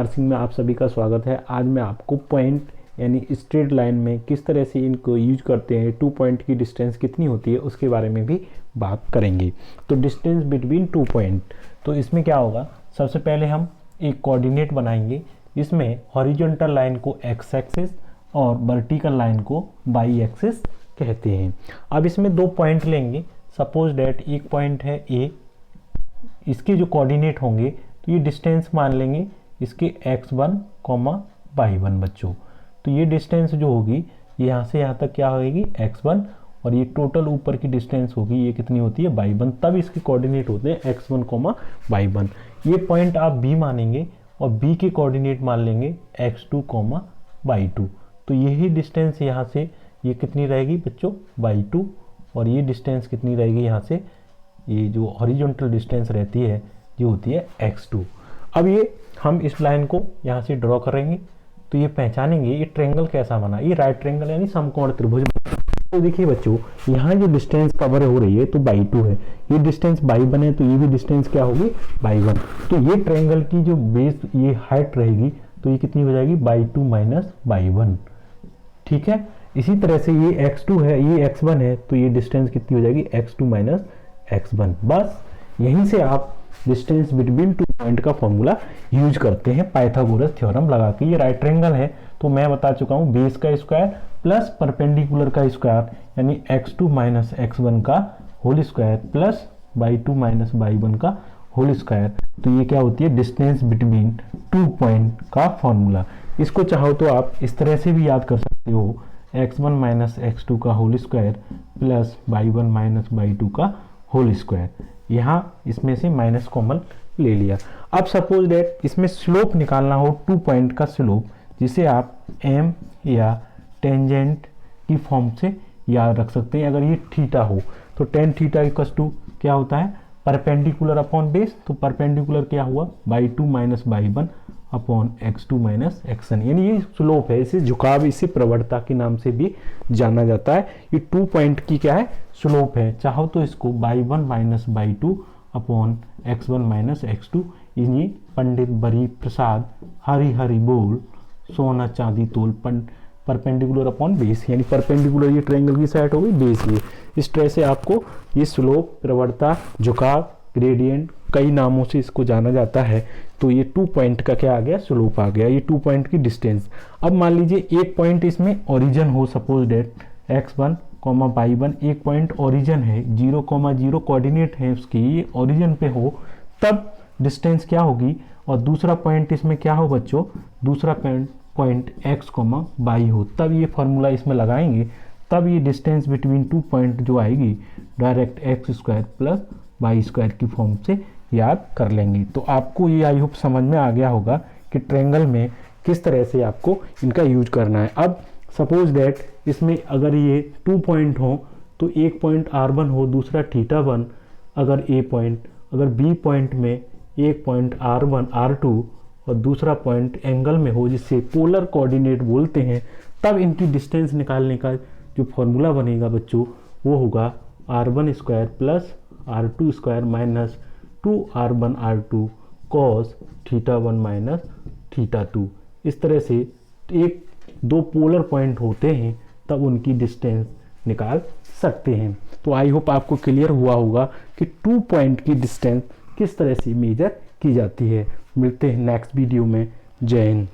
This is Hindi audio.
कुमार सिंह में आप सभी का स्वागत है। आज मैं आपको पॉइंट यानी स्ट्रेट लाइन में किस तरह से इनको यूज करते हैं, 2 पॉइंट की डिस्टेंस कितनी होती है उसके बारे में भी बात करेंगे। तो डिस्टेंस बिटवीन 2 पॉइंट, तो इसमें क्या होगा, सबसे पहले हम एक कोऑर्डिनेट बनाएंगे। इसमें हॉरिजॉन्टल लाइन को एक्स एक्सिस और वर्टिकल लाइन को वाई एक्सिस कहते हैं। अब इसमें 2 पॉइंट लेंगे। सपोज डैट एक पॉइंट है ए, इसके जो कोऑर्डिनेट होंगे तो ये डिस्टेंस मान लेंगे इसके x1, y1 बच्चों। तो ये डिस्टेंस जो होगी यहाँ से यहाँ तक क्या होगी x1, और ये टोटल ऊपर की डिस्टेंस होगी ये कितनी होती है y1। तब इसके कोऑर्डिनेट होते हैं x1, y1। ये पॉइंट आप b मानेंगे और b के कोऑर्डिनेट मान लेंगे x2, y2। तो यही डिस्टेंस यहाँ से ये कितनी रहेगी बच्चों y2, और ये डिस्टेंस कितनी रहेगी यहाँ से, ये जो हॉरिजॉन्टल डिस्टेंस रहती है ये होती है x2। अब ये हम इस लाइन को यहाँ से ड्रॉ करेंगे तो ये पहचानेंगे ये ट्रायंगल कैसा बना, ये राइट ट्रायंगल यानी समकोण त्रिभुज। तो देखिए बच्चों, यहाँ जो डिस्टेंस कवर हो रही है तो y2 है, ये डिस्टेंस y1 है, तो ये भी डिस्टेंस क्या होगी y1। तो ये ट्रायंगल की जो बेस ये हाइट रहेगी तो ये कितनी हो जाएगी y2 माइनस y1। ठीक है, इसी तरह से ये x2 है, ये x1 है, तो ये डिस्टेंस कितनी हो जाएगी x2 माइनस x1। बस यहीं से आप डिस्टेंस बिटवीन 2 पॉइंट का फॉर्मूला यूज करते हैं पाइथागोरस थ्योरम लगा के। ये राइट ट्रायंगल है तो मैं बता चुका हूँ बेस का स्क्वायर प्लस परपेंडिकुलर का स्क्वायर यानी x2 माइनस x1 का whole square plus y2 minus y1 का होल स्क्वायर। तो ये क्या होती है डिस्टेंस बिटवीन 2 पॉइंट का फॉर्मूला। इसको चाहो तो आप इस तरह से भी याद कर सकते हो, x1 माइनस x2 का whole square plus y1 minus y2 का होल स्क्वायर। यहाँ इसमें से माइनस कॉमन ले लिया। अब सपोज दैट इसमें स्लोप निकालना हो 2 पॉइंट का स्लोप, जिसे आप m या टेंजेंट की फॉर्म से याद रख सकते हैं। अगर ये थीटा हो तो टेन थीटा इक्वल्स टू क्या होता है परपेंडिकुलर अपॉन बेस। तो परपेंडिकुलर क्या हुआ y2 minus y1 upon x2 minus x1, यानी ये स्लोप है, इसे झुकाव, इसे प्रवणता के नाम से भी जाना जाता है। ये 2 पॉइंट की क्या है स्लोप है। चाहो तो इसको y1 minus y2 upon x1 minus x2, इन्हीं पंडित बरी प्रसाद हरि हरि बोल सोना चांदी तोल परपेंडिकुलर अपॉन बेस, यानी परपेंडिकुलर ये ट्रायंगल की साइड होगी, बेस ये। इस तरह से आपको ये स्लोप, प्रवणता, झुकाव, ग्रेडियंट कई नामों से इसको जाना जाता है। तो ये 2 पॉइंट का क्या आ गया स्लोप आ गया, ये 2 पॉइंट की डिस्टेंस। अब मान लीजिए एक पॉइंट इसमें ओरिजिन हो, सपोज डेट x1, y1 एक पॉइंट ओरिजिन है, 0,0 कोऑर्डिनेट है उसकी, ये ओरिजिन पे हो, तब डिस्टेंस क्या होगी। और दूसरा पॉइंट इसमें क्या हो बच्चों, दूसरा पॉइंट x, y हो, तब ये फॉर्मूला इसमें लगाएंगे, तब ये डिस्टेंस बिटवीन 2 पॉइंट जो आएगी direct x square plus Y square की फॉर्म से याद कर लेंगे। तो आपको ये आई होप समझ में आ गया होगा कि ट्रायंगल में किस तरह से आपको इनका यूज करना है। अब सपोज दैट इसमें अगर ये 2 पॉइंट हो तो एक पॉइंट r1 हो, दूसरा θ1, अगर a पॉइंट, अगर b पॉइंट में एक पॉइंट r1 r2 और दूसरा पॉइंट एंगल में हो, जिससे पोलर कोऑर्डिनेट बोलते हैं, तब इनकी डिस्टेंस निकालने का जो फॉर्मूला बनेगा बच्चों वो होगा r1 square plus r2 square minus 2r1 r2 cos θ1 minus θ2। इस तरह से एक 2 पोलर पॉइंट होते हैं तब उनकी डिस्टेंस निकाल सकते हैं। तो आई होप आपको क्लियर हुआ होगा कि 2 पॉइंट की डिस्टेंस किस तरह से मेजर की जाती है। मिलते हैं नेक्स्ट वीडियो में। जय हिंद।